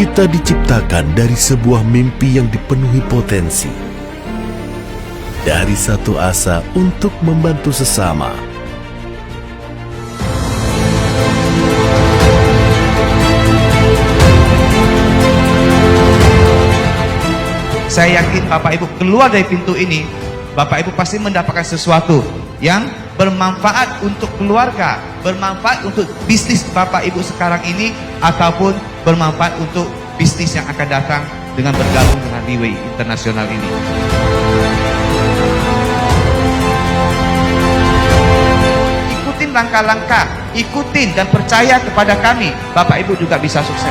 Kita diciptakan dari sebuah mimpi yang dipenuhi potensi. Dari satu asa untuk membantu sesama. Saya yakin Bapak Ibu keluar dari pintu ini, Bapak Ibu pasti mendapatkan sesuatu yang bermanfaat untuk keluarga, bermanfaat untuk bisnis Bapak Ibu sekarang ini, ataupun bermanfaat untuk bisnis yang akan datang dengan bergabung dengan Liway Internasional ini. Ikutin langkah-langkah, ikutin dan percaya kepada kami, Bapak Ibu juga bisa sukses.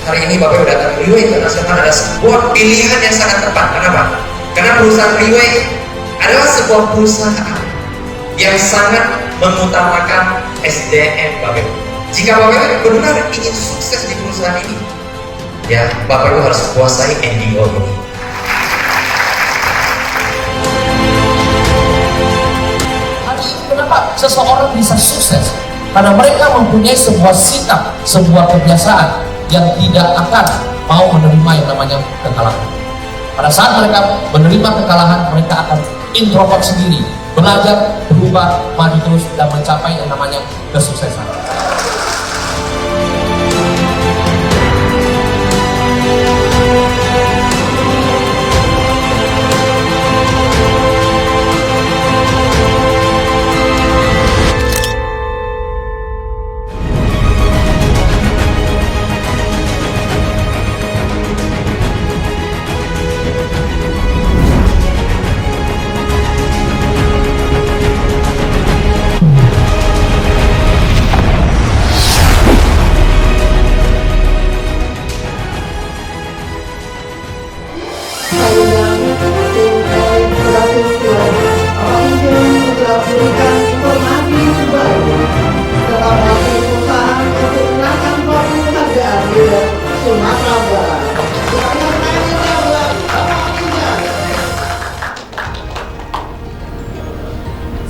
Hari ini Bapak Ibu datang ke Liway Internasional adalah sebuah pilihan yang sangat tepat. Kenapa? Karena perusahaan Liway adalah sebuah perusahaan yang sangat mengutamakan SDM Bapak Ibu. Jika Bapak Ibu benar ingin sukses di perusahaan ini, ya Bapak Ibu harus kuasai NDO ini. Hari ini kenapa seseorang bisa sukses? Karena mereka mempunyai sebuah sikap, sebuah kebiasaan yang tidak akan mau menerima yang namanya kekalahan. Pada saat mereka menerima kekalahan, mereka akan introvert sendiri, belajar, berubah, maju terus, dan mencapai yang namanya kesuksesan.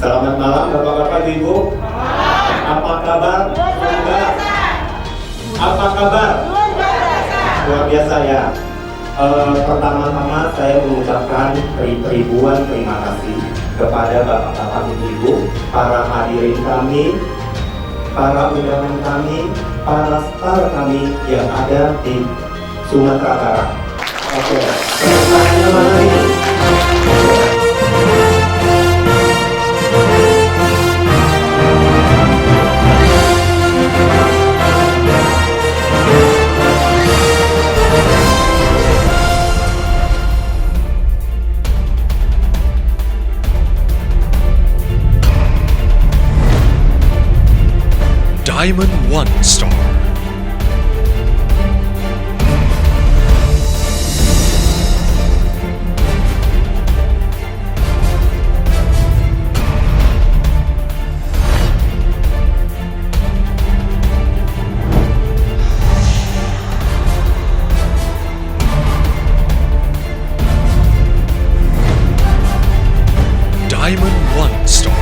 Selamat malam Bapak-Bapak Ibu. Apa kabar? Apa kabar? Luar biasa ya. Pertama-tama saya mengucapkan ribuan terima kasih kepada Bapak-Bapak Ibu, para hadirin kami, para undangan kami, para star kami yang ada di Sumatera Barat. Oke, pertanyaannya mana ini? Diamond One Star. Diamond One Star.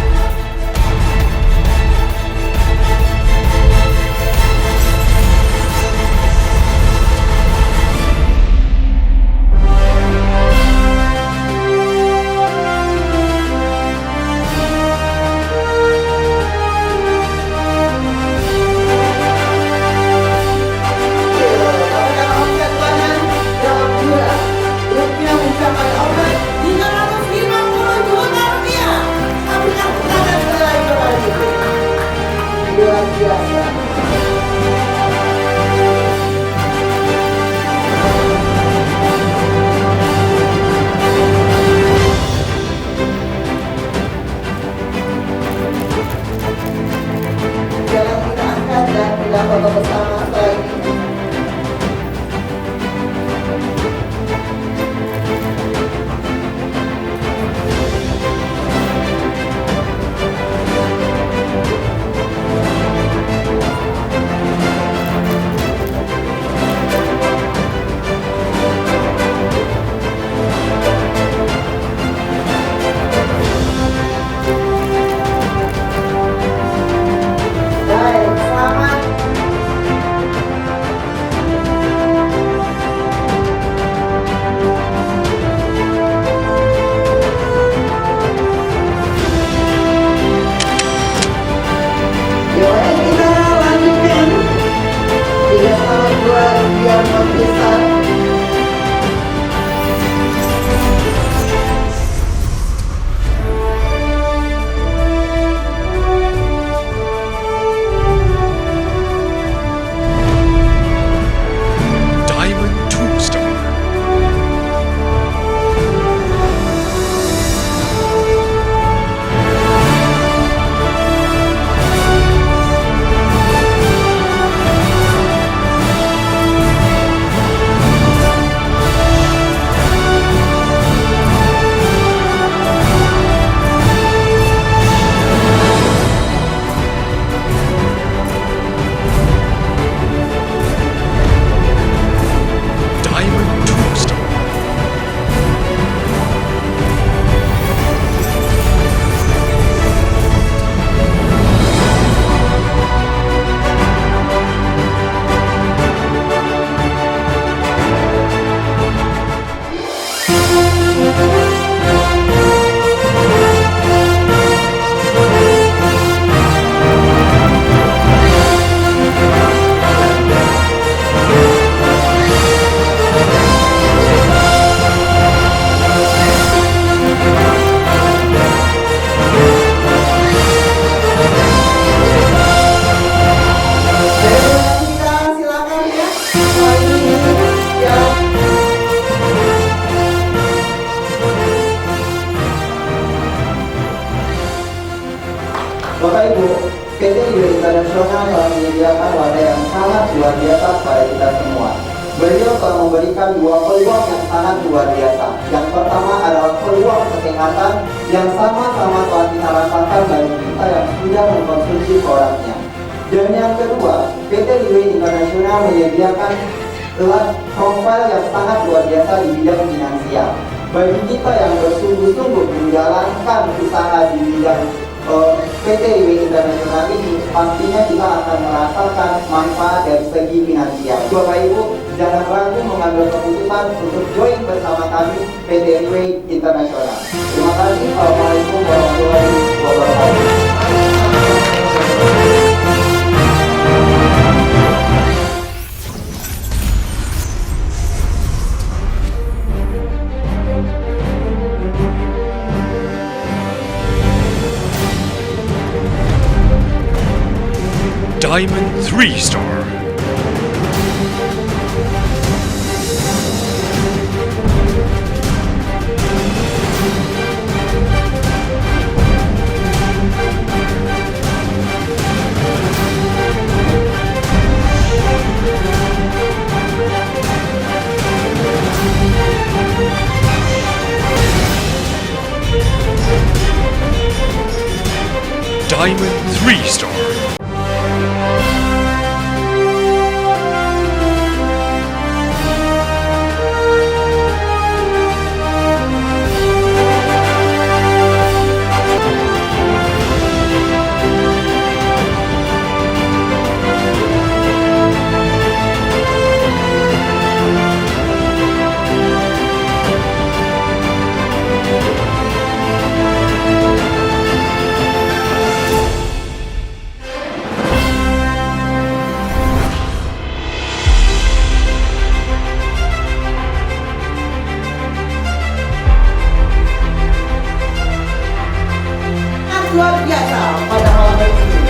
Bapak Ibu, PT Liwe Internasional telah menyediakan wadah yang sangat luar biasa pada kita semua. Beliau telah memberikan dua peluang yang sangat luar biasa. Yang pertama adalah peluang kesehatan yang sama-sama telah kita rasakan bagi kita yang sudah mengkonsumsi produknya. Dan yang kedua, PT Liwe Internasional menyediakan profil yang sangat luar biasa di bidang finansial. Bagi kita yang bersungguh-sungguh menjalankan usaha di bidang PT Liwe Internasional ini, pastinya kita akan merasakan manfaat dari segi finansial. Bapak Ibu, jangan ragu mengambil keputusan untuk join bersama kami PT Liwe Internasional. Terima kasih. Assalamualaikum warahmatullahi wabarakatuh. Diamond 3-star. Diamond 3-star. Luar biasa pada malam hari ini.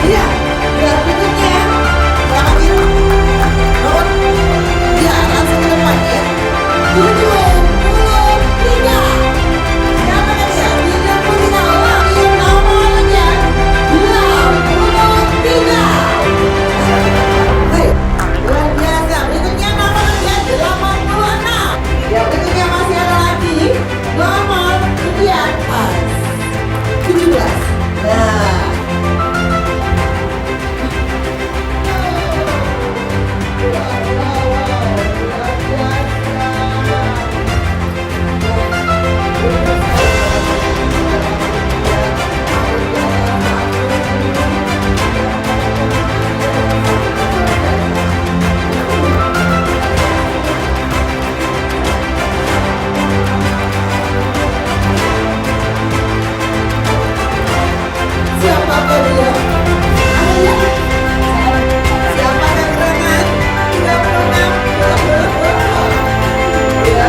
Iya, berikutnya selamat ya, langsung ke depan ya. 73. Siapa tadi ya? 73 orang yang nomornya 63. Luar biasa. Berikutnya nomornya 86. Ya, berikutnya masih ada lagi nomor di atas 17. Nah, siapakah dia? Ada siapa yang kerengan? 36. Ya.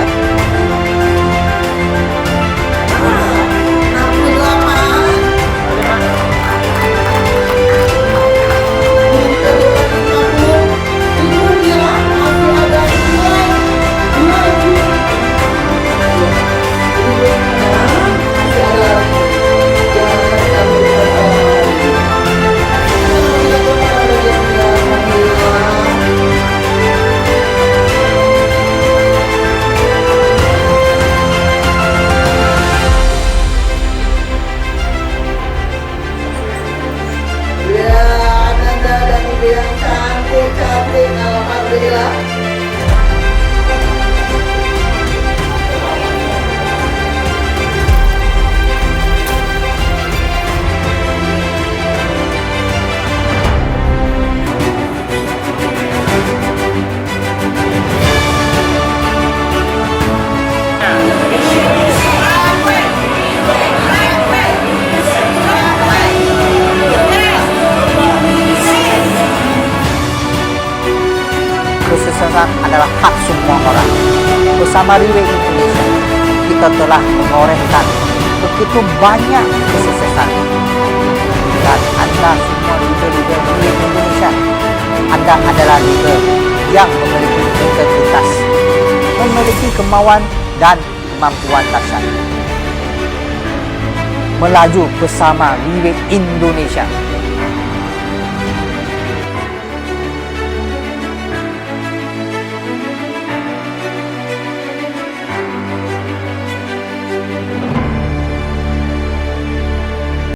kesuksesan adalah hak semua orang. Bersama Liwe Indonesia, kita telah mengorehkan begitu banyak kesuksesan. Dan Anda semua leader-leader Liwe Indonesia, kita adalah leader yang memiliki integritas, memiliki kemauan dan kemampuan dahsyat. Melaju bersama Riway Indonesia.